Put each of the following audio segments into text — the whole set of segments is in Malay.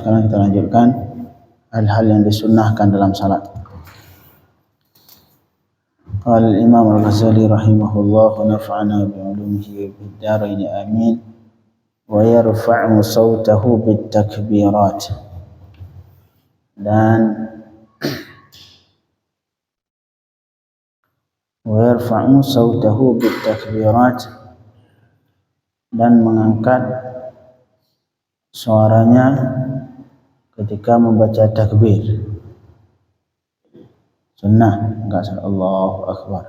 sekarang kita lanjutkan hal-hal yang disunnahkan dalam salat. Qala al-Imam Al-Ghazali rahimahullah wa nafa'ana bi'ulumihi fid dharain amin. Wa yarfa'u sawtahu bit takbirat. Dan wa yarfa'u sawtahu bit takbirat, dan mengangkat suaranya ketika membaca takbir. Sunnah, enggak salah Allahu Akbar.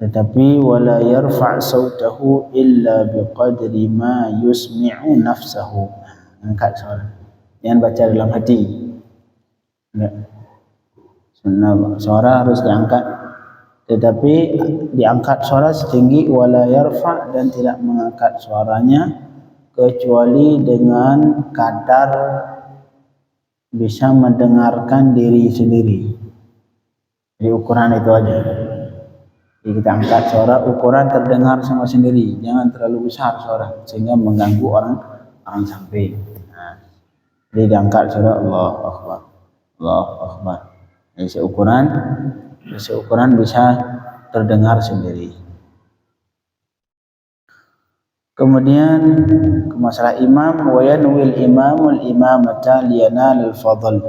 Tetapi wala yarfa' sautahu illa biqadri ma yusmi'u nafsahu. Angkat suara. Jangan baca dalam hati. Enggak. Sunnah, suara harus diangkat. Tetapi diangkat suara setinggi wala yarfa', dan tidak mengangkat suaranya kecuali dengan kadar bisa mendengarkan diri sendiri. Jadi ukuran itu aja. Jadi kita angkat suara ukuran terdengar sama sendiri, jangan terlalu besar suara sehingga mengganggu orang samping. Nah, jadi diangkat suara Allahu Akbar, Allahu Akbar. Jadi seukuran bisa terdengar sendiri. Kemudian ke masalah imam, wa yanwil imamul imamata liyanalul fadl,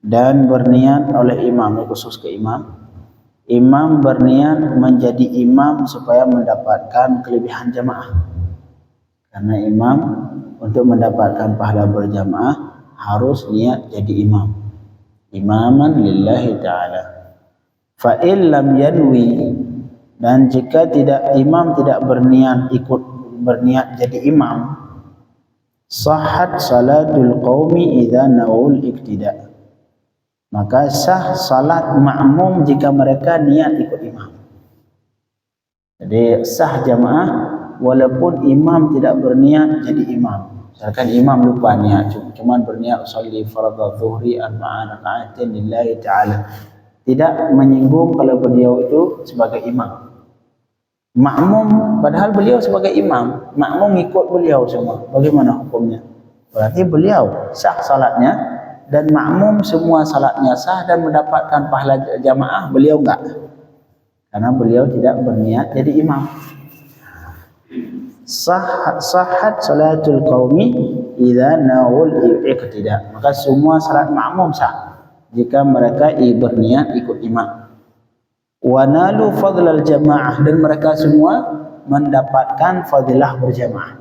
dan berniat oleh imam, khusus ke imam berniat menjadi imam supaya mendapatkan kelebihan jamaah. Karena imam untuk mendapatkan pahala berjamaah harus niat jadi imam, imaman lillahi ta'ala. Fa in lam yanwi, dan jika imam tidak berniat jadi imam, sahhat salatul qaumi idza nawul iktida, maka sah salat makmum jika mereka niat ikut imam. Jadi sah jamaah walaupun imam tidak berniat jadi imam. Misalkan imam lupa niat, cuma berniat usolli fardhu dhuhri arba'an raka'atin lillahi ta'ala, tidak menyinggung kalau beliau itu sebagai imam. Makmum padahal beliau sebagai imam, makmum ikut beliau semua. Bagaimana hukumnya? Berarti beliau sah salatnya, dan makmum semua salatnya sah dan mendapatkan pahala jamaah, beliau enggak, karena beliau tidak berniat jadi imam. Sahhat salatul qaumi idza nawul iqtida, maka semua salat makmum sah jika mereka berniat ikut imam. Wa nalu fadlal jamaah, dan mereka semua mendapatkan fadilah berjamaah.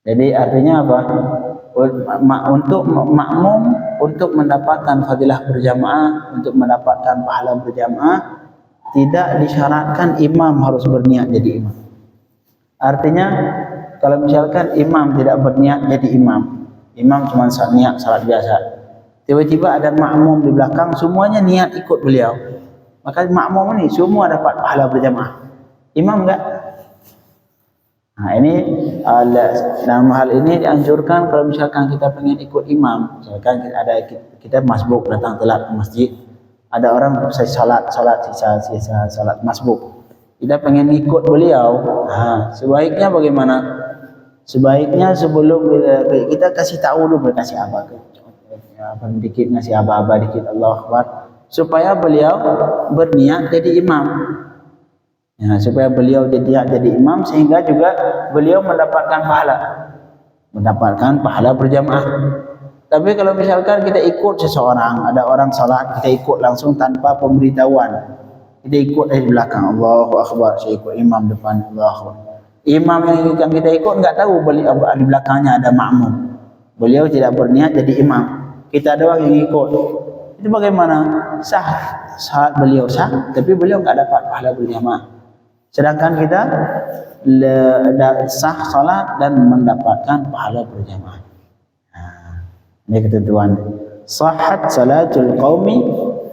Jadi artinya apa? Untuk makmum untuk mendapatkan fadilah berjamaah, untuk mendapatkan pahala berjamaah, tidak disyaratkan imam harus berniat jadi imam. Artinya kalau misalkan imam tidak berniat jadi imam cuma niat salat biasa, tiba-tiba ada makmum di belakang semuanya niat ikut beliau, maka makmum ini semua dapat pahala berjamaah, imam enggak. Nah, ini dalam hal ini dianjurkan kalau misalkan kita pengen ikut imam, misalkan kita masbuk datang telat ke masjid, ada orang salat sisa salat masbuk, kita pengen ikut beliau. Nah, sebaiknya bagaimana? Sebaiknya sebelum kita kasih tahu dulu, kasih apa dikit, ngasih aba-aba dikit, Allahu Akbar, supaya beliau berniat jadi imam. Ya, supaya beliau jadi imam, sehingga juga beliau mendapatkan pahala berjamaah. Tapi kalau misalkan kita ikut seseorang, ada orang salat, kita ikut langsung tanpa pemberitahuan, kita ikut dari belakang, Allahu Akbar, saya ikut imam depan, Allahu Akbar. Imam yang kita ikut enggak tahu beliau di belakangnya ada makmum, beliau tidak berniat jadi imam, kita doang yang ikut. Itu bagaimana? Sah salat beliau sah, tapi beliau enggak dapat pahala berjamaah. Sedangkan kita sah salat dan mendapatkan pahala berjamaah. Nah, ini ketentuan. Sahhat salatul qaumi,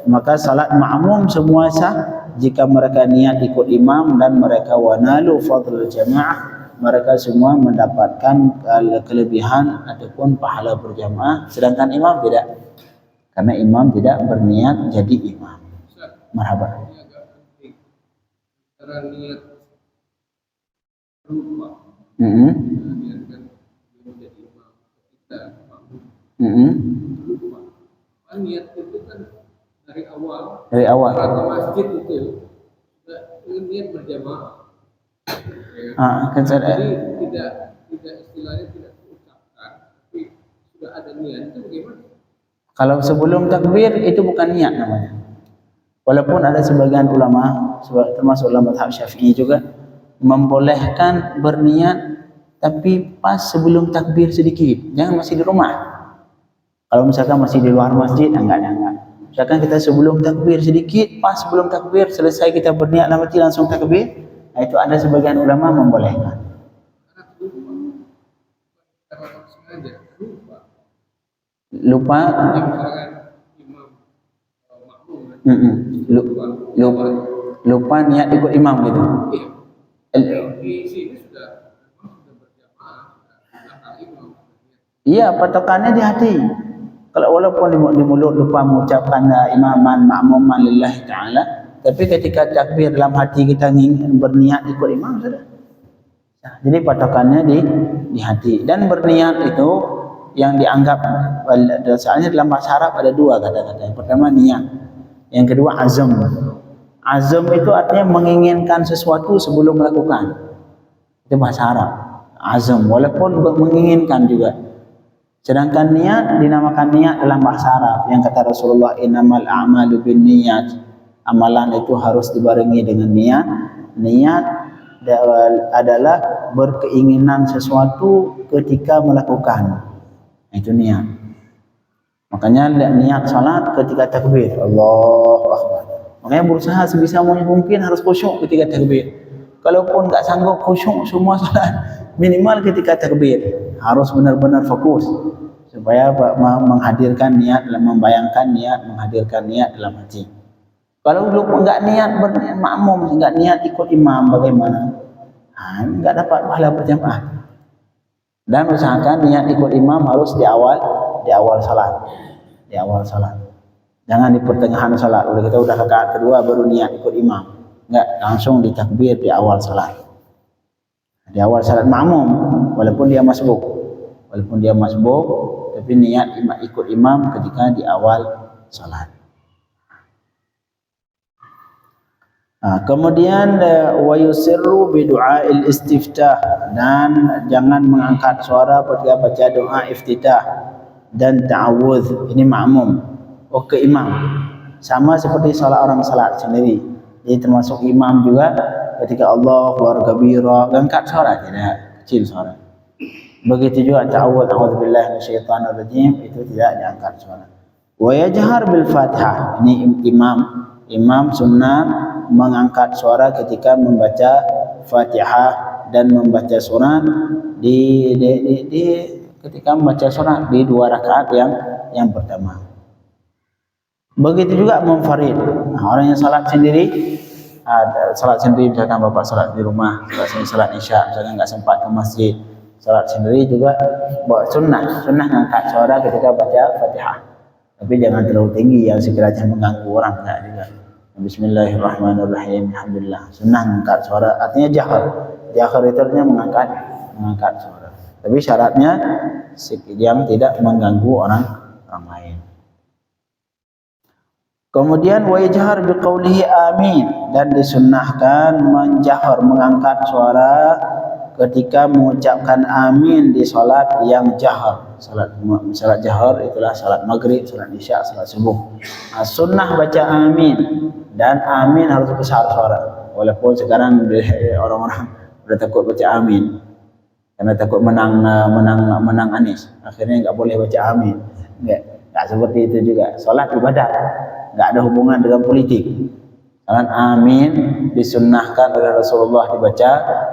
maka salat makmum semua sah jika mereka niat ikut imam, dan mereka wanalu fadlul jamaah, mereka semua mendapatkan kelebihan ataupun pahala berjamaah, sedangkan imam tidak, karena imam tidak berniat jadi imam. Marhaba. Cara niat lupa, niatkan menjadi imam, Lupa. Kan niat itu kan dari awal. Dari awal. Ke masjid itu niat berjamaah. Jadi tidak istilahnya tidak diucapkan, tapi sudah ada niat itu bagaimana? Kalau sebelum takbir itu bukan niat namanya. Walaupun ada sebagian ulama, termasuk ulama mazhab Syafi'i juga membolehkan berniat, tapi pas sebelum takbir sedikit, jangan masih di rumah. Kalau misalkan masih di luar masjid, enggak. Misalkan kita sebelum takbir sedikit, pas sebelum takbir selesai kita berniat nanti langsung takbir, nah itu ada sebagian ulama membolehkan. Lupa. Lupa niat ikut imam gitu. Iya, patokannya di hati. Kalau walaupun di mulut lupa mengucapkan imaman ma'muman lillahi ta'ala, tapi ketika takbir dalam hati kita ingin berniat ikut imam sudah. Nah, jadi patokannya di hati. Dan berniat itu yang dianggap, soalnya dalam bahasa Arab ada dua kata-kata. Yang pertama niat, yang kedua azam. Azam itu artinya menginginkan sesuatu sebelum melakukan. Itu bahasa Arab. Azam, walaupun menginginkan juga. Sedangkan niat dinamakan niat dalam bahasa Arab. Yang kata Rasulullah, innamal a'malu binniyat. Amalan itu harus dibarengi dengan niat. Niat adalah berkeinginan sesuatu ketika melakukan. Itu niat. Makanya niat salat ketika takbir, Allahu Akbar. Makanya berusaha sebisa mungkin harus khusyuk ketika takbir. Kalaupun tak sanggup khusyuk semua salat, minimal ketika takbir harus benar-benar fokus supaya menghadirkan niat, membayangkan niat, menghadirkan niat dalam hati. Kalau belum enggak niat berniat makmum, enggak niat ikut imam, bagaimana? Enggak dapat pahala berjamaah. Dan usahakan niat ikut imam harus di awal salat. Di awal salat. Jangan di pertengahan salat. Udah kita udah rakaat kedua baru niat ikut imam. Enggak, langsung ditakbir di awal salat. Di awal salat makmum, walaupun dia masbuk. Tapi niat ikut imam ketika di awal salat. Kemudian wa yusirru bi du'ail istiftah, dan jangan mengangkat suara ketika baca doa iftitah dan ta'awudz. Ini makmum. Ke imam. Sama seperti salat orang salat sendiri. Jadi termasuk imam juga ketika Allahu Akbar kabira, angkat suara tidak, kecil suara. Begitu juga ta'awudz, a'udzubillahi minasyaitonir rajim, itu tidak diangkat suara. Wa yajhar bil Fatihah. Ini imam sunnah mengangkat suara ketika membaca Fatihah dan membaca surat di ketika membaca surat di dua rakaat yang pertama. Begitu juga munfarid. Orang yang salat sendiri, misalkan bapak salat di rumah, salat isya, misalkan enggak sempat ke masjid, salat sendiri juga buat sunnah mengangkat suara ketika baca Fatihah. Tapi jangan terlalu tinggi yang sekiranya mengganggu orang, enggak juga. Bismillahirrahmanirrahim. Alhamdulillah. Sunnah mengangkat suara, artinya jahar. Jahar itu artinya mengangkat suara. Tapi syaratnya yang tidak mengganggu orang lain. Kemudian wa yajhar biqaulihi amin, dan disunnahkan menjahar mengangkat suara ketika mengucapkan amin di salat yang jahar. Salat jahar itulah salat maghrib, salat isya, salat subuh. Sunnah baca amin, dan amin harus besar suara. Walaupun sekarang orang-orang sudah takut baca amin karena takut menang Anies, akhirnya enggak boleh baca amin. Enggak seperti itu juga. Salat ibadah, enggak ada hubungan dengan politik. Salat amin disunnahkan oleh Rasulullah dibaca,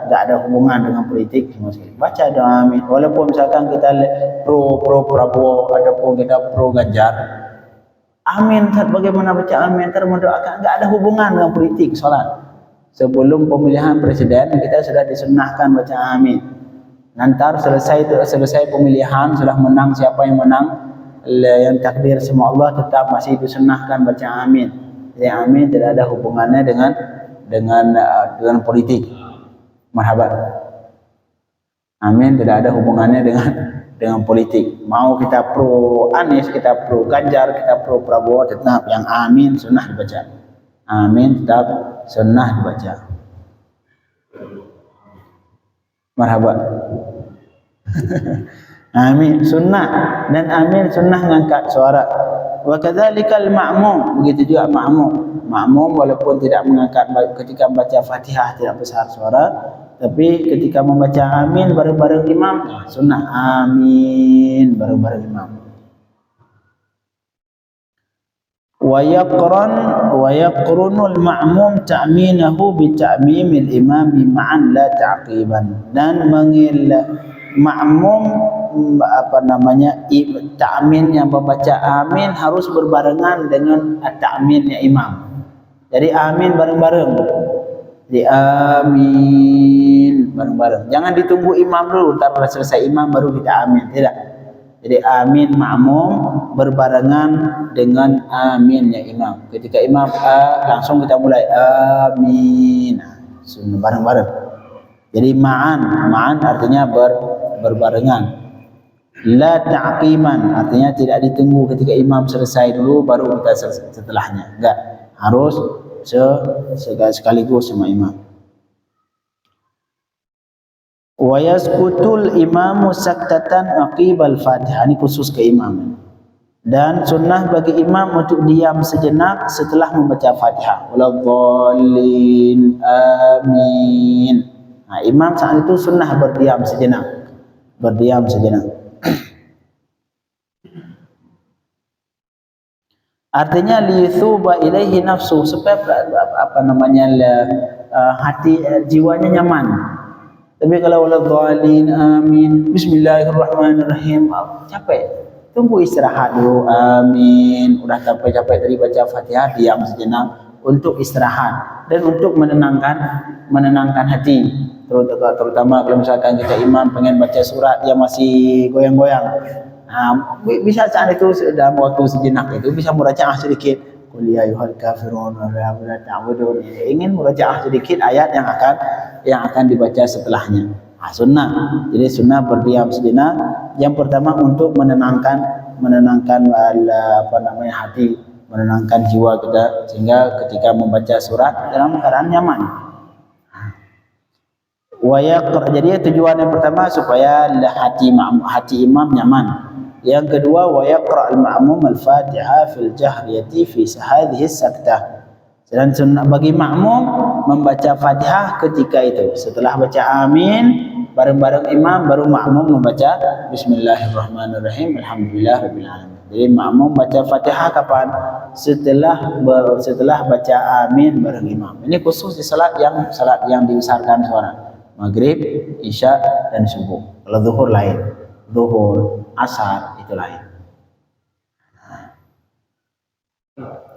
enggak ada hubungan dengan politik. Baca doa amin. Walaupun misalkan kita pro Prabowo ataupun kita pro Ganjar, amin bagaimana baca amin mendoakan, enggak ada hubungan dengan politik. Salat sebelum pemilihan presiden kita sudah disunnahkan baca amin. Nanti selesai pemilihan, sudah menang siapa yang menang, yang takdir semua Allah, tetap masih disunnahkan baca amin. Jadi amin tidak ada hubungannya dengan politik. Marhaban. Amin tidak ada hubungannya dengan politik. Mau kita pro Anies, kita pro Ganjar, kita pro Prabowo, tetap yang amin sunnah dibaca. Amin tetap sunnah dibaca. Marhaba. Amin sunnah, dan amin sunnah ngangkat suara. Wa kadzalikal ma'mum, begitu juga ma'mum. Ma'mum walaupun tidak mengangkat ketika membaca Fatihah tidak besar suara, tapi ketika membaca amin bareng-bareng imam, sunnah amin bareng-bareng imam. Wa yaqrunul ma'mum ta'minahu bi ta'mimil imami ma'an la ta'qiban, dan ma'mum ta'min yang membaca amin harus berbarengan dengan ta'minnya imam. Jadi amin bareng-bareng. Jadi amin bareng-bareng. Jangan ditunggu imam dulu, ntar selesai imam baru kita amin. Tidak. Jadi amin ma'mum berbarengan dengan aminnya imam. Ketika imam langsung kita mulai amin. Nah, bareng-bareng. Jadi ma'an artinya berbarengan. La ta'qiman artinya tidak ditunggu ketika imam selesai dulu baru kita setelahnya. Enggak, harus sekaligus sama imam. Wa yasqutul imamu saktatan aqibal Fatihah, ini khusus ke imam. Dan sunnah bagi imam untuk diam sejenak setelah membaca Fatihah. Waladhdallin amin. Nah, imam saat itu sunnah berdiam sejenak. Berdiam sejenak. Artinya liyuthuba ilaihi nafsu, supaya hati jiwanya nyaman. Tapi kalau waladhdallin amin, bismillahirrahmanirrahim, capek, tunggu istirahat dulu. Amin, udah capek-capek tadi baca Fatihah, diam sejenak untuk istirahat dan untuk menenangkan hati. Terutama kalau misalkan kita imam pengen baca surat dia masih goyang-goyang. Nah, bisa saat itu dalam waktu sejenak itu bisa murajaah sedikit. Qul ya ayyuhal kafirun wa la ta'budun. Ingin murajaah sedikit ayat yang akan dibaca setelahnya. Nah, sunnah. Jadi sunnah berdiam sejenak. Yang pertama untuk menenangkan hati, menenangkan jiwa kita sehingga ketika membaca surat dalam keadaan nyaman. Jadi tujuan yang pertama supaya hati imam nyaman. Yang kedua, wa yaqra' al-ma'mum al-Fatihah fil jahriyati fi hadhihi saktah. Dan sunnah bagi makmum membaca Fatihah ketika itu. Setelah baca amin bareng-bareng imam baru makmum membaca bismillahirrahmanirrahim alhamdulillahirabbil alamin. Jadi makmum baca Fatihah kapan? Setelah baca amin bareng imam. Ini khusus di salat yang dibesarkan suara. Maghrib, Isya dan subuh. Kalau zuhur lain. Zuhur, asar itu lain.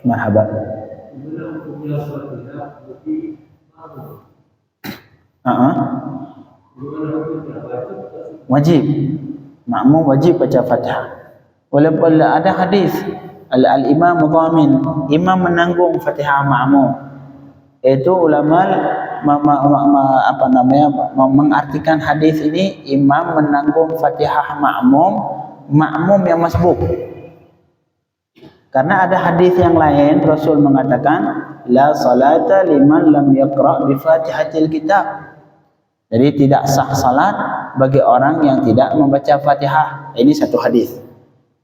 Marhaba. Wajib. Makmum wajib baca Fatihah. Walaupun ada hadis al-imam dhamin, imam menanggung Fatihah makmum. Itu ulama mengartikan hadis ini imam menanggung Fatihah makmum yang masbuk. Karena ada hadis yang lain Rasul mengatakan la salata liman lam yaqra bi Fatihatil kitab. Jadi tidak sah salat bagi orang yang tidak membaca Fatihah. Ini satu hadis.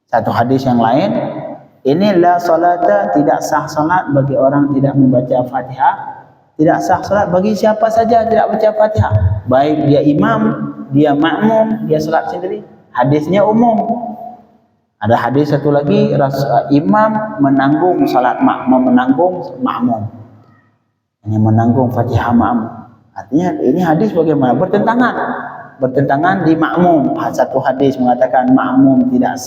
Satu hadis yang lain, ini la salata, tidak sah salat bagi orang tidak membaca Fatihah. Tidak sah salat bagi siapa saja tidak baca Fatihah. Baik dia imam, dia makmum, dia salat sendiri. Hadisnya umum. Ada hadis satu lagi, imam menanggung salat menanggung makmum. Ini menanggung Fatihah makmum. Artinya ini hadis bagaimana? Bertentangan di makmum. Satu hadis mengatakan makmum tidak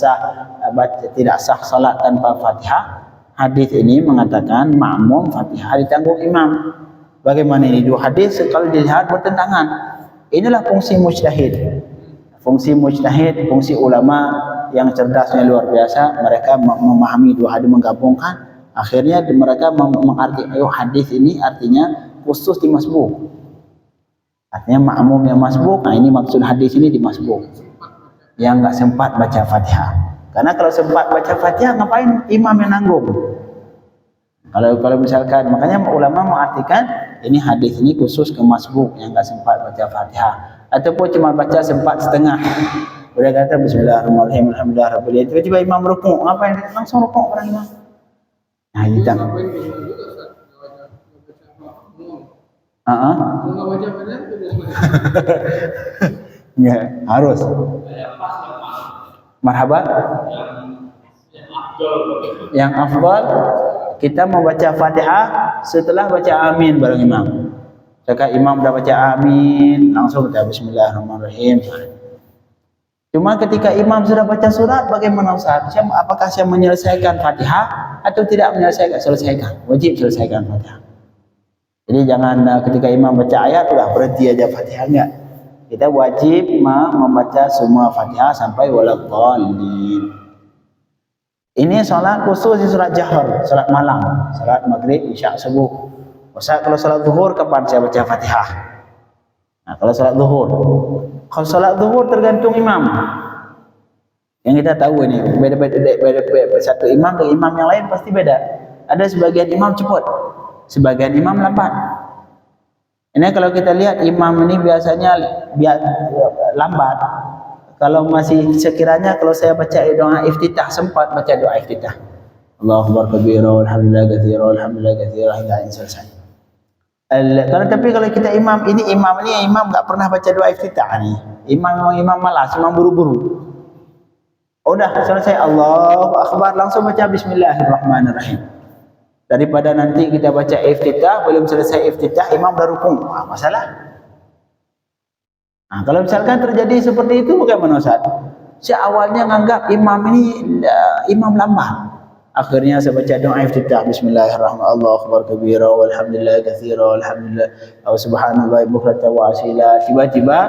sah salat tanpa Fatihah. Hadis ini mengatakan makmum Fatihah ditanggung imam. Bagaimana ini dua hadis kalau dilihat bertentangan? Inilah fungsi mujtahid. Fungsi mujtahid, fungsi ulama yang cerdasnya luar biasa. Mereka memahami dua hadis, menggabungkan. Akhirnya mereka mengarti hadis ini artinya khusus di masbuk. Artinya makmum yang masbuk. Nah, ini maksud hadis ini di masbuk. yang nggak sempat baca Fatihah. Karena kalau sempat baca Fatihah, ngapain imam yang nanggung? Kalau misalkan, makanya ulama mengartikan ini hadis ini khusus ke masbuk yang nggak sempat baca Fatihah, ataupun cuma baca sempat setengah. Udah kata Bismillahirrahmanirrahim, Alhamdulillahirabbil alamin. Tiba-tiba imam rukuk, ngapain? Langsung rukuk orang imam. Nah, kita. Ya, harus. Marhaba. Yang afdal kita membaca Fatihah setelah baca amin bareng imam. Jika imam dah baca amin, langsung baca Bismillahirrahmanirrahim. Cuma ketika imam sudah baca surat, bagaimana Ustaz? Apakah saya menyelesaikan Fatihah atau tidak menyelesaikan? Selesaikan. Wajib selesaikan Fatihah. Jadi jangan ketika imam baca ayat udah berhenti aja Fatihah, enggak. Kita wajib membaca semua Fatihah sampai waladhdallin. Ini salat khusus di salat jahar, salat malam, salat maghrib, isya, subuh. Ustaz, kalau salat zuhur kapan saya baca Fatihah? Nah, kalau salat zuhur. Kalau salat zuhur tergantung imam. Yang kita tahu ini beda satu imam dengan imam yang lain pasti beda. Ada sebagian imam cepat, sebagian imam lambat. Ini kalau kita lihat imam ini biasanya lambat. Kalau masih sekiranya kalau saya baca doa iftitah, sempat baca doa iftitah. Allahu akbar kabira walhamdulillah katsira walhamdulillah katsira hingga selesai. Tapi kalau kita imam enggak pernah baca doa iftitah nih. Imam malas, imam buru-buru. Udah selesai Allahu akbar langsung baca Bismillahirrahmanirrahim. Daripada nanti kita baca iftitah, belum selesai iftitah imam dah rukuk. Masalah. Nah, kalau misalkan terjadi seperti itu bagaimana Ustaz? Saya awalnya menganggap imam ini imam lambat. Akhirnya saya baca doa iftitah Bismillahirrahmanirrahim. Allahu akbar kabira walhamdulillah katsira walhamdulillah wa subhanallah bukratan wa asila. Tiba-tiba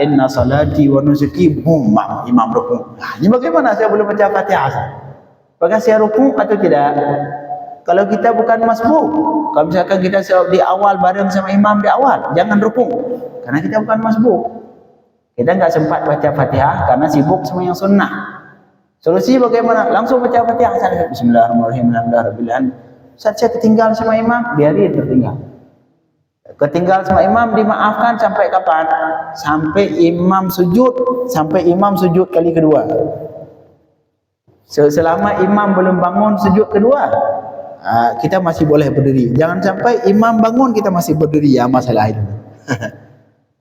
inna salati wa nusuki boom, imam rukuk. Nah, ini bagaimana saya belum baca Fatihah? Apakah saya rukuk atau tidak? Kalau kita bukan masbuk, kalau misalkan kita di awal bareng sama imam di awal, jangan rukuk. Karena kita bukan masbuk. Kita enggak sempat baca Fatihah karena sibuk sama yang sunnah. Solusi bagaimana? Langsung baca Fatihah. Bismillahirrahmanirrahim. Alhamdulillahirabbil alamin. Saat saya ketinggal sama imam, biarin tertinggal. Ketinggal sama imam dimaafkan sampai kapan? Sampai imam sujud kali kedua. Selama imam belum bangun sujud kedua, kita masih boleh berdiri. Jangan sampai imam bangun kita masih berdiri, ya masalah itu.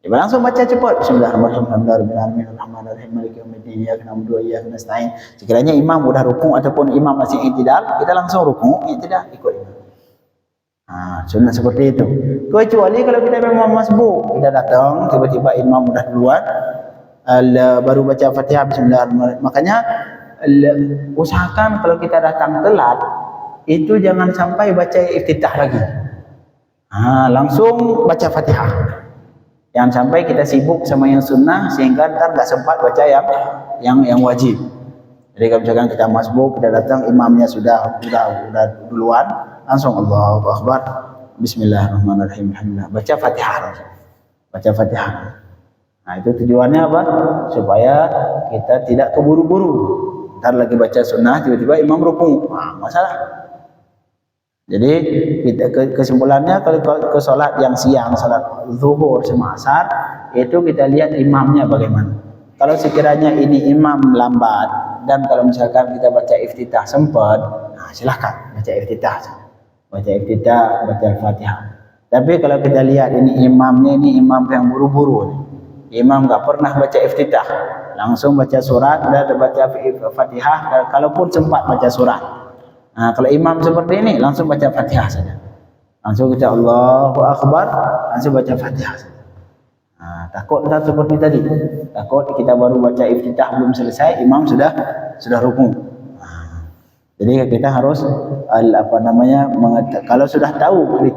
Langsung baca cepat. Bismillahirrahmanirrahim. Maliki yaumiddin. Iyyaka na'budu wa iyyaka nasta'in. Sekiranya imam sudah rukuk ataupun imam masih i'tidal, kita langsung rukuk, i'tidal, ikut imam. Sunnah seperti itu. Kecuali kalau kita memang masbuk, kita datang tiba-tiba imam sudah duluan, baru baca Fatihah Bismillahirrahmanirrahim. Makanya usahakan kalau kita datang telat, itu jangan sampai baca iftitah lagi. Langsung baca Fatihah. Jangan sampai kita sibuk sama yang sunnah sehingga ntar nggak sempat baca yang wajib. Jadi kalau misalkan kita masbuk, kita datang imamnya sudah duluan, langsung Allahu akbar, Bismillahirrahmanirrahim, alhamdulillah, baca Fatihah langsung. Baca Fatihah. Nah, itu tujuannya apa? Supaya kita tidak keburu-buru. Ntar lagi baca sunnah tiba-tiba imam rukuk. Masalah. Jadi kesimpulannya kalau ke sholat yang siang, sholat zuhur sama asar, itu kita lihat imamnya bagaimana. Kalau sekiranya ini imam lambat dan kalau misalkan kita baca iftitah sempat, silahkan baca iftitah, baca Al-Fatihah. Tapi kalau kita lihat ini imamnya ini imam yang buru-buru, imam nggak pernah baca iftitah, langsung baca surat dan baca Fatihah. Kalaupun sempat baca surat. Kalau imam seperti ini langsung baca Fatihah saja. Langsung kita Allahu Akbar, langsung baca Fatihah saja. Takut tak seperti tadi. Takut kita baru baca iftitah belum selesai, imam sudah rukuk. Jadi kita harus kalau sudah tahu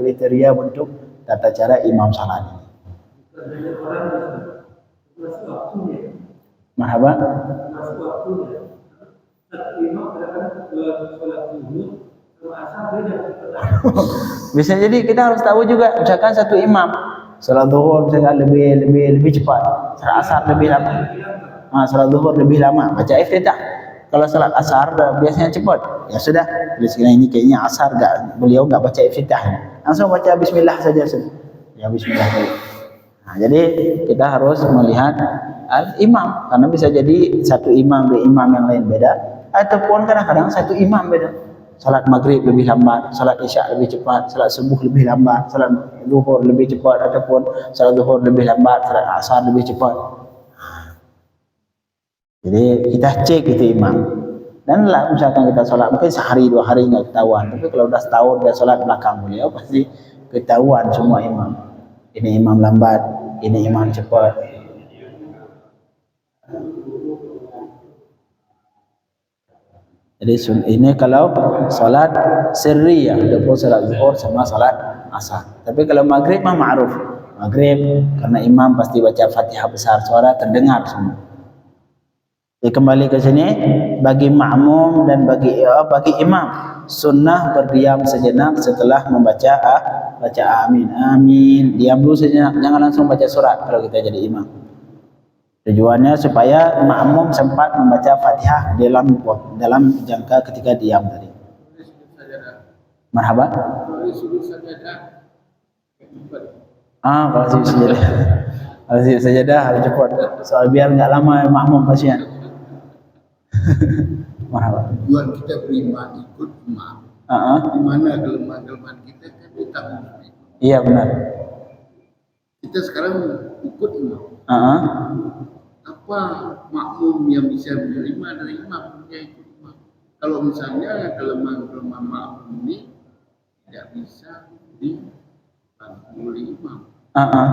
kriteria bentuk tata cara imam salat ini. Marhaba. Bisa jadi kita harus tahu juga, misalkan satu imam salat zuhur misalkan lebih cepat, salat asar lebih lama. salat zuhur lebih lama, baca iftitah. Kalau salat asar biasanya cepat, ya sudah. Bila ini kayaknya asar beliau enggak baca iftitah, langsung baca bismillah saja sudah. Ya bismillah. Nah, jadi kita harus melihat al-imam, karena bisa jadi satu imam dengan imam yang lain beda, ataupun kadang-kadang satu imam beda. Salat maghrib lebih lambat, salat isya lebih cepat, salat subuh lebih lambat, salat zuhur lebih cepat, ataupun salat zuhur lebih lambat, salat asar lebih cepat. Jadi kita cek itu imam. Dan lah misalkan kita solat mungkin sehari 2 hari nggak ketahuan, tapi kalau udah setahun dia solat belakang beliau pasti ketahuan semua imam. Ini imam lambat, ini imam cepat. Jadi ini kalau solat sirriyah, ataupun solat zuhur sama solat asar. Tapi kalau maghrib mah ma'ruf. Maghrib karena imam pasti baca Fatihah besar, suara terdengar semua. Jadi kembali ke sini, bagi makmum dan bagi imam sunnah berdiam sejenak setelah membaca amin. Amin. Diam dulu sejenak, jangan langsung baca surat kalau kita jadi imam. Tujuannya supaya makmum sempat membaca Fatihah dalam jangka ketika diam tadi. Marhaba. Kalau sujud sajadah. Kalau sujud sajadah harus cepat. Soal biar enggak lama makmum kasihan. Marhaba. Tujuan kita beriman ikut imam. Di mana kelemahan-kelemahan kita kan ditanggung. Iya benar. Kita sekarang ikut imam. Apa makmum yang bisa menerima dari imam? Dia ikut imam. Kalau misalnya kelemahan-kelemahan makmum ini tidak bisa dibantu oleh imam.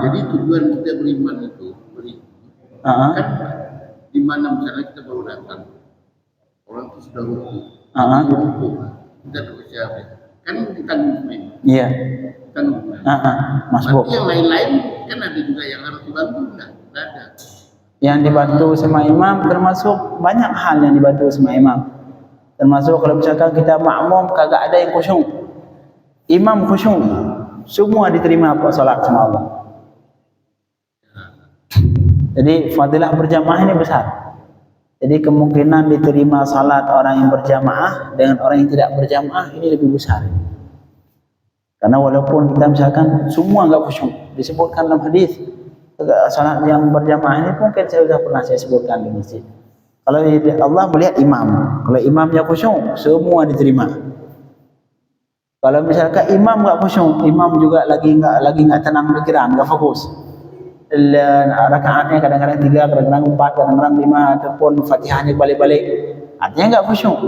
Jadi tujuan kita beriman itu kan di mana misalnya kita baru datang, orang itu sudah ruku, kita terus siapa? Kan ditanggung imam. Iya. Tanggung. Masbuk. Yang lain-lain kan ada juga yang harus dibantu, enggak ada. Yang dibantu sama imam termasuk banyak hal yang dibantu sama imam. Termasuk kalau misalkan kita makmum kagak ada yang khusyuk, imam khusyuk, semua diterima solat sama Allah. Jadi fadilah berjamaah ini besar. Jadi kemungkinan diterima salat orang yang berjamaah dengan orang yang tidak berjamaah ini lebih besar. Karena walaupun kita misalkan semua enggak khusyuk, disebutkan dalam hadis salat yang berjamaah ini mungkin saya sudah pernah sebutkan di masjid. Kalau Allah melihat imam, kalau imamnya khusyuk, semua diterima. Kalau misalkan imam enggak khusyuk, imam juga lagi enggak tenang pikiran, enggak fokus. Rakaatnya kadang-kadang 3, kadang-kadang 4, kadang-kadang 5, ataupun Fatihahnya balik-balik, artinya enggak khusyuk.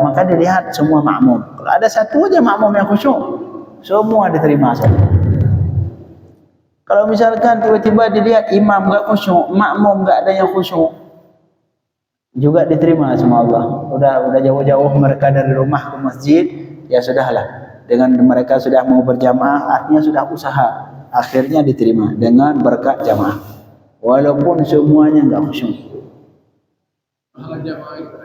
Maka dilihat semua makmum. Kalau ada satu aja makmum yang khusyuk, semua diterima saja. Kalau misalkan tiba-tiba dilihat imam enggak khusyuk, makmum enggak ada yang khusyuk, juga diterima sama Allah. Udah jauh-jauh mereka dari rumah ke masjid, ya sudahlah. Dengan mereka sudah mau berjamaah, artinya sudah usaha, akhirnya diterima dengan berkat jamaah. Walaupun semuanya enggak khusyuk.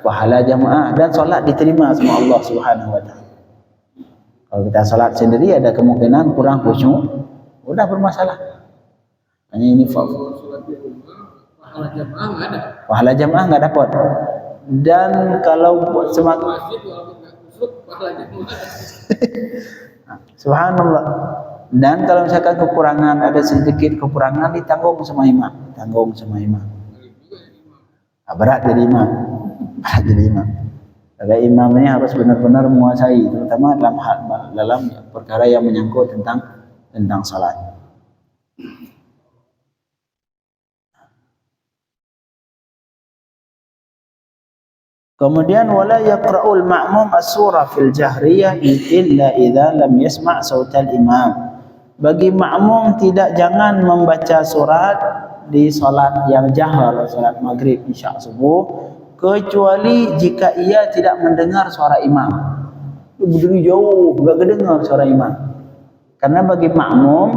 Pahala jamaah dan solat diterima sama Allah Subhanahu wa taala. Kalau kita solat sendiri ada kemungkinan kurang khusyuk, udah bermasalah. Hanya ini pahala jamaah enggak dapat. Dan kalau semakin subhanallah. Dan kalau misalkan kekurangan, ada sedikit kekurangan, ditanggung sama imam. Berat jadi imam. Karena imam ini harus benar-benar menguasai, terutama dalam perkara yang menyangkut tentang salat. Kemudian wala yaqra'ul ma'mum as-surah fil jahriyah illa idza lam yasma' sautal imam. Bagi makmum jangan membaca surat di salat yang jahar, salat maghrib, isya, subuh, kecuali jika ia tidak mendengar suara imam. Berdiri jauh, enggak kedengar suara imam. Karena bagi makmum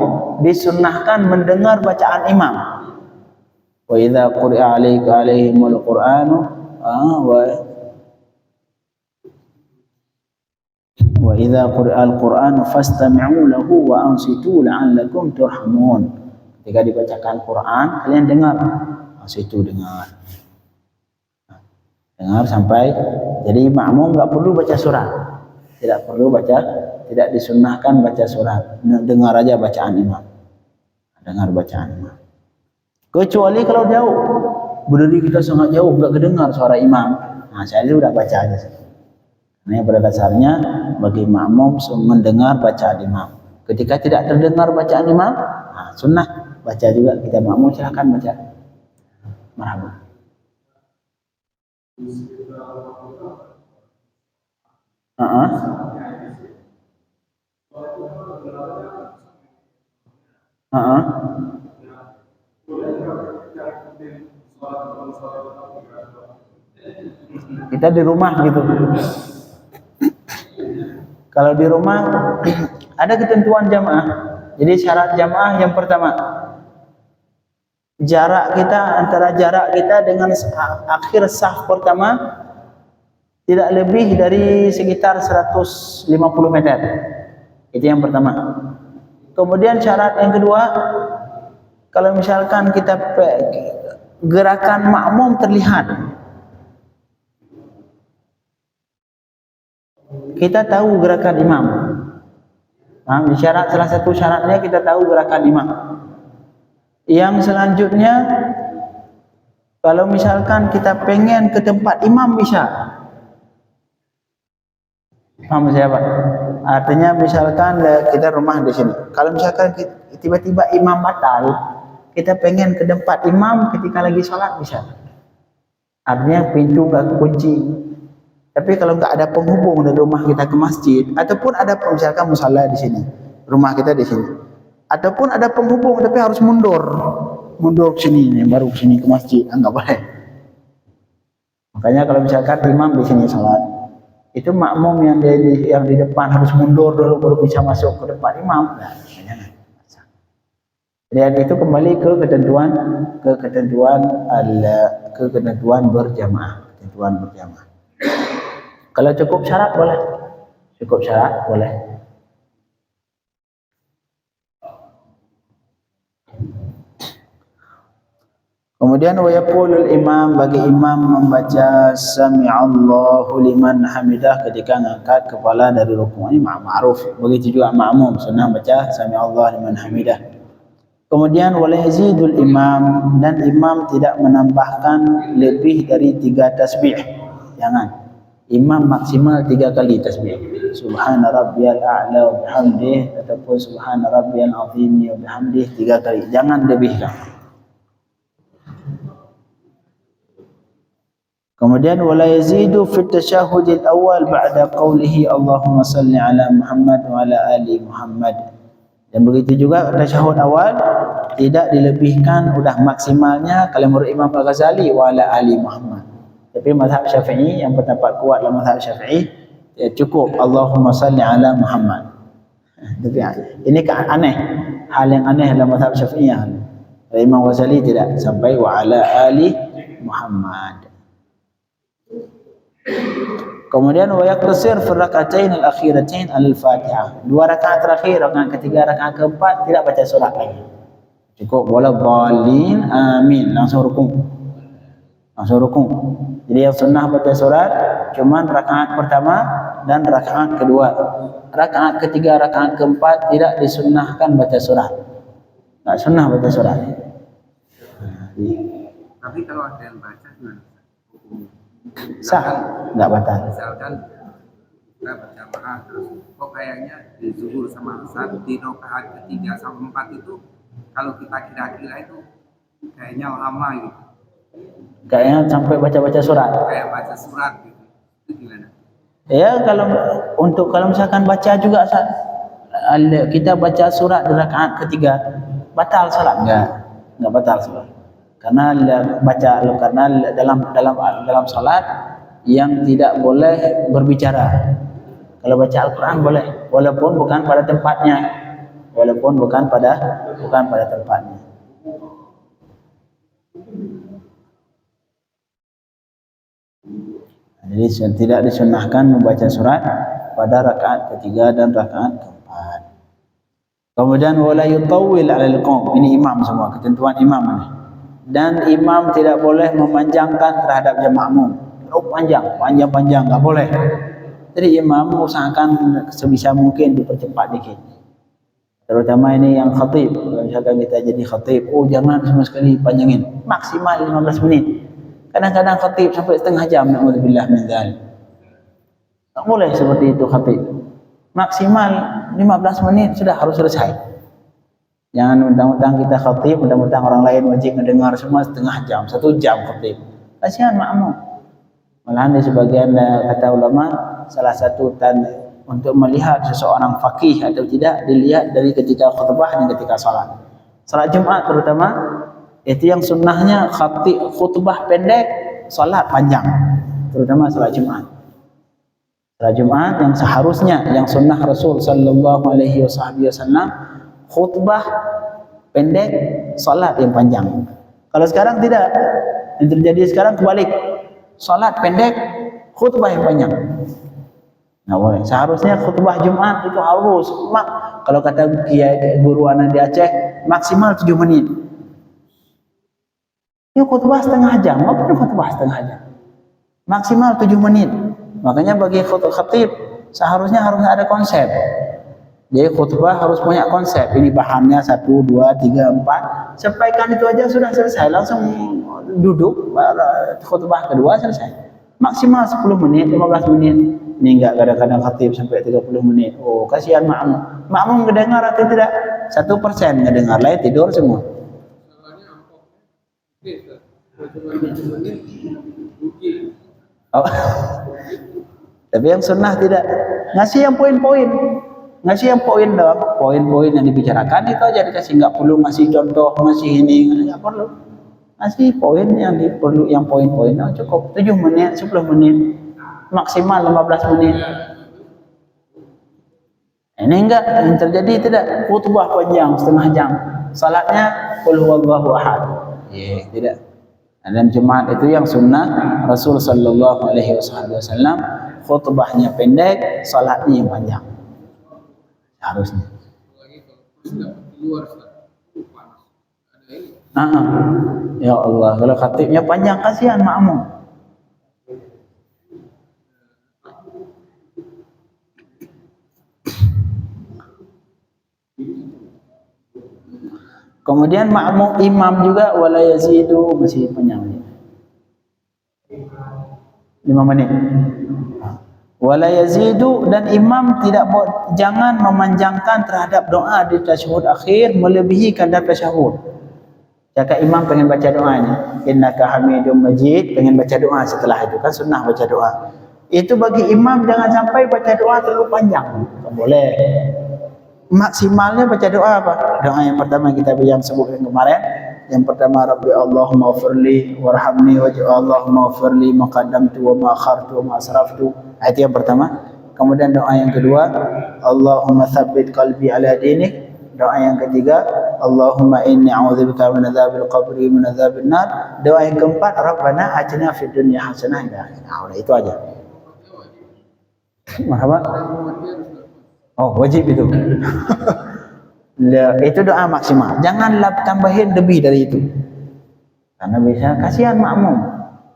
disunnahkan mendengar bacaan imam. Wa idza quri'a alaihimul qur'anu wa idza quri'al qur'anu fastami'u lahu wa ansitu la'allakum turhamun. Ketika dibacakan Quran, kalian dengar. masa itu dengar sampai jadi makmum nggak perlu baca surat, tidak perlu baca, tidak disunnahkan baca surat, dengar aja bacaan imam, dengar bacaan imam. Kecuali kalau jauh, berdiri kita sangat jauh nggak kedengar suara imam, nah saya udah baca aja. Ini pada dasarnya bagi makmum mendengar bacaan imam. Ketika tidak terdengar bacaan imam, nah, sunnah baca juga kita makmum, silakan baca. Marhaba. Kita di rumah gitu. Kalau di rumah ada ketentuan jamaah. Jadi syarat jamaah yang pertama, jarak kita dengan akhir saf pertama tidak lebih dari sekitar 150 meter. Itu yang pertama. Kemudian syarat yang kedua, kalau misalkan kita gerakan makmum terlihat, kita tahu gerakan imam. Nah, salah satu syaratnya kita tahu gerakan imam. Yang selanjutnya, kalau misalkan kita pengen ke tempat imam bisa. Paham saya Pak? Artinya misalkan kita rumah di sini. Kalau misalkan tiba-tiba imam batal, kita pengen ke tempat imam ketika lagi sholat bisa. Artinya pintu nggak kunci. Tapi kalau nggak ada penghubung dari rumah kita ke masjid, ataupun ada misalkan musala di sini, rumah kita di sini, ataupun ada penghubung tapi harus mundur ke sini nih, baru ke sini ke masjid, nggak boleh. Makanya kalau misalkan imam di sini sholat, itu makmum yang di depan harus mundur dulu baru bisa masuk ke depan imam. Nah, jangan. Jadi itu kembali ke ketentuan berjamaah, Kalau cukup syarat boleh. Kemudian wa yaqulul imam, bagi imam membaca sami'allahu liman hamidah ketika ngangkat kepala dari rukuk. Ini ma'ruf. Begitu juga makmum sunnah baca sami'allahu liman hamidah. Kemudian wala yazidul imam, dan imam tidak menambahkan lebih dari 3 tasbih. Jangan. Imam maksimal 3 kali tasbih. Subhana rabbiyal a'la wa bihamdih, ataupun subhana rabbiyal azim wa bihamdih 3 kali. Jangan lebihkan. Kemudian wala yazidu fi tasyahhudil awal ba'da qawlihi Allahumma salli ala Muhammad wa ala ali Muhammad. Dan begitu juga tasyahud awal tidak dilebihkan, udah maksimalnya kalau menurut Imam Al-Ghazali wa ala ali Muhammad. Tapi mazhab Syafi'i, yang pendapat kuat dalam mazhab Syafi'i, cukup Allahumma salli ala Muhammad. Tapi ini aneh, hal yang aneh dalam mazhab Syafi'i. Imam Ghazali tidak sampai wa ala ali Muhammad. Kemudian wa yaqtasir fi rak'atain al-akhiratain al-Fatihah. 2 rakaat terakhir, rakaat ketiga, rakaat keempat tidak baca surat lagi. Cukup wala dhalin amin, langsung rukuk. Jadi yang sunnah baca surat cuman rakaat pertama dan rakaat kedua. Rakaat ketiga, rakaat keempat tidak disunnahkan baca surat. Enggak sunnah baca surat. Tapi kalau ada yang baca gimana? Sah, enggak batal. Misalkan kita berjamaah terus kok kayaknya di zuhur sama asar di rakaat ketiga sampai 4 itu kalau kita kira-kira itu kayaknya lama gitu. Kayaknya sampai baca-baca surat. Kayak baca surat gitu. Itu gimana? Ya kalau misalkan baca juga kita baca surat di rakaat ketiga, batal salat? Enggak batal salat. Karena dalam salat yang tidak boleh berbicara. Kalau baca Al-Qur'an boleh, walaupun bukan pada tempatnya. Jadi tidak disunnahkan membaca surat pada rakaat ketiga dan rakaat keempat. Kemudian wala yutawwil 'alal qaum. Ini imam semua, ketentuan imam ini. Dan imam tidak boleh memanjangkan terhadap makmum. Panjang, nggak boleh. Jadi imam usahakan sebisa mungkin dipercepat dikit. Terutama ini yang khatib. Kalau misalkan kita jadi khatib, jangan sama sekali panjangin. Maksimal 15 menit. Kadang-kadang khatib sampai setengah jam. Na'udzubillah min dzalik. Tak boleh seperti itu khatib. Maksimal 15 menit sudah harus selesai. Jangan undang-undang kita khatib, undang-undang orang lain wajib mendengar semua setengah jam, 1 jam khatib. Kasihan makmum. Malahan di sebagian kata ulama, salah satu tanda untuk melihat seseorang faqih atau tidak dilihat dari ketika khutbah dan ketika salat. Salat Jumat terutama, itu yang sunnahnya khutbah pendek, salat panjang. Terutama salat Jumat. Salat Jumat yang seharusnya yang sunnah Rasul sallallahu alaihi wasallam khutbah pendek, salat yang panjang. Kalau sekarang tidak, yang terjadi sekarang kebalik. Salat pendek, khutbah yang panjang. Nggak boleh. Seharusnya khutbah Jumat itu harus kalau kata kiai guru anak di Aceh maksimal 7 menit. Ini khutbah setengah jam, apa khutbah setengah jam? Maksimal 7 menit. Makanya bagi khatib seharusnya harus ada konsep. Jadi khutbah harus punya konsep. Ini bahannya 1, 2, 3, 4. Sampaikan itu aja sudah selesai. Langsung duduk, khutbah kedua selesai. Maksimal 10 menit, 15 menit. Ini enggak kadang-kadang khatib sampai 30 menit. Kasihan makmum. Makmum mendengar atau tidak? 1% mendengar, lain tidur semua. Tapi yang sunnah tidak. Ngasih yang poin-poin. Ngasih yang poin dong. Poin-poin yang dibicarakan itu aja dikasih. Enggak perlu ngasih contoh, ngasih ini. Enggak perlu. Ngasih poin yang perlu, yang poin-poin. Cukup 7 menit, 10 menit. Maksimal 15 menit. Ini enggak yang terjadi tidak. Khutbah panjang setengah jam. Salatnya qul huwallahu ahad. Tidak. Dan Jumat itu yang sunnah Rasul sallallahu alaihi wasallam, khutbahnya pendek, salatnya yang panjang. Harusnya. Ya Allah, kalau khatibnya panjang kasihan makmum. Kemudian makmum imam juga wala yazidu, masih panjang. 5 menit. Wala yazidu, dan imam jangan memanjangkan terhadap doa di tasyahud akhir melebihi kadar tasyahud. Jika imam pengen baca doa ini, innaka hamidum majid, pengen baca doa setelah itu kan sunnah baca doa. Itu bagi imam jangan sampai baca doa terlalu panjang. Tak boleh. Maksimalnya baca doa apa? Doa yang pertama kita yang sebutkan kemarin. Yang pertama, Rabbi Allahumma ghfirli warhamni Allahumma ghfirli ma qaddamtu wa ma akhartu wa ma asraftu. Itu yang pertama. Kemudian doa yang kedua, Allahumma tsabbit qalbi ala dinik. Doa yang ketiga, Allahumma inni a'udzubika min adzabil qabri min adzabin nar. Doa yang keempat, Rabbana atina fid dunya hasanah. Nah, itu aja. Marhaba. Wajib itu. Itu doa maksimal. Janganlah tambahin lebih dari itu. Karena bisa kasihan makmum.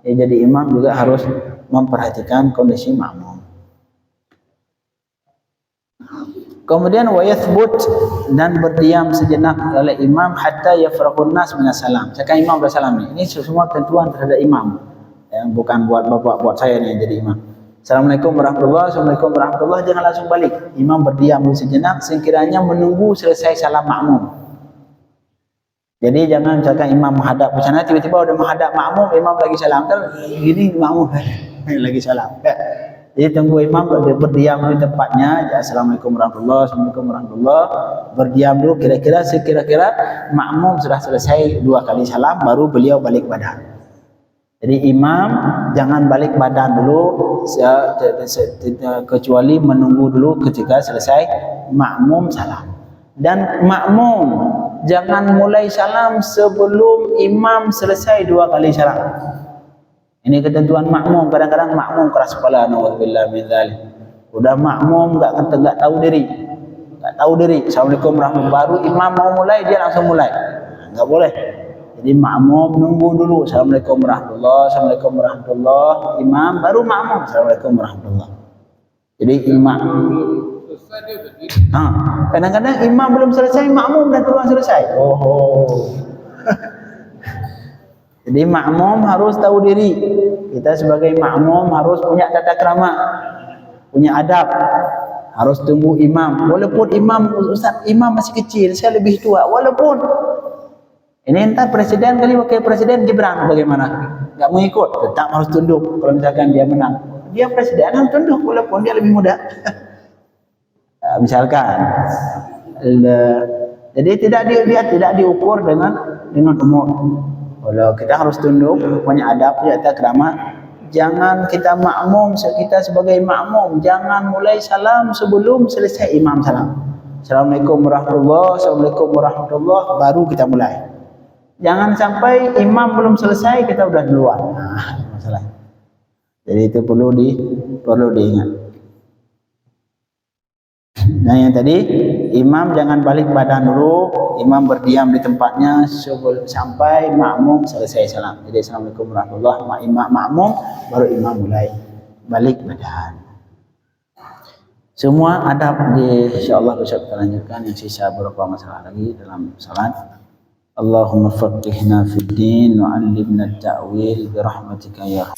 Jadi imam juga harus memperhatikan kondisi makmum. Kemudian wa yathbut, dan berdiam sejenak oleh imam hatta yafrahun nas minas salam. Sekarang imam bersalam ini semua ketentuan terhadap imam. Yang bukan buat bapak, buat saya nih yang jadi imam. Assalamualaikum warahmatullahi wabarakatuh. Assalamualaikum warahmatullahi wabarakatuh. Jangan langsung balik. Imam berdiam dulu sejenak sekiranya menunggu selesai salam makmum. Jadi jangan misalkan imam menghadap ke sana, tiba-tiba udah menghadap makmum, imam lagi salam. Gini makmum lagi salam. Jadi tunggu imam berdiam di tempatnya. Assalamualaikum warahmatullahi wabarakatuh. Assalamualaikum warahmatullahi wabarakatuh. Berdiam dulu kira-kira makmum sudah selesai 2 kali salam, baru beliau balik badan. Jadi imam jangan balik badan dulu kecuali menunggu dulu ketika selesai makmum salam. Dan makmum jangan mulai salam sebelum imam selesai 2 kali salam. Ini ketentuan makmum. Kadang-kadang makmum keras kepala, naudzubillah min dzalik. Udah makmum enggak tahu diri. Enggak tahu diri. Assalamualaikum warahmatullahi wabarakatuh. Baru imam mau mulai dia langsung mulai. Enggak boleh. Jadi makmum nunggu dulu, Assalamualaikum warahmatullahi, Assalamualaikum warahmatullahi, imam baru makmum, Assalamualaikum warahmatullahi. Jadi imam, kadang-kadang imam belum selesai, makmum dah duluan selesai. Jadi makmum harus tahu diri. Kita sebagai makmum harus punya tata krama, punya adab. Harus tunggu imam. Walaupun Ustaz imam masih kecil, saya lebih tua. Walaupun ini entah presiden kali wakil presiden Gibran bagaimana? Enggak mau ikut, tetap harus tunduk. Kalau misalkan dia menang, dia presiden harus tunduk walaupun dia lebih muda. Misalkan. Jadi tidak diukur dengan umur. Kalau kita harus tunduk, punya adab, punya tata krama. Jangan kita makmum, kita sebagai makmum jangan mulai salam sebelum selesai imam salam. Assalamualaikum warahmatullahi, Assalamualaikum warahmatullahi, baru kita mulai. Jangan sampai imam belum selesai kita udah duluan. Nah, masalah. Jadi itu perlu diingat. Nah yang tadi, imam jangan balik badan dulu, imam berdiam di tempatnya sampai makmum selesai salam. Jadi Assalamualaikum warahmatullahi wabarakatuh, makmum baru imam mulai balik badan. Semua adab insyaallah besok kita lanjutkan, yang sisa beberapa masalah lagi dalam salat. Allahumma faqihna fid din wa 'allimna at-ta'wil bi rahmatika ya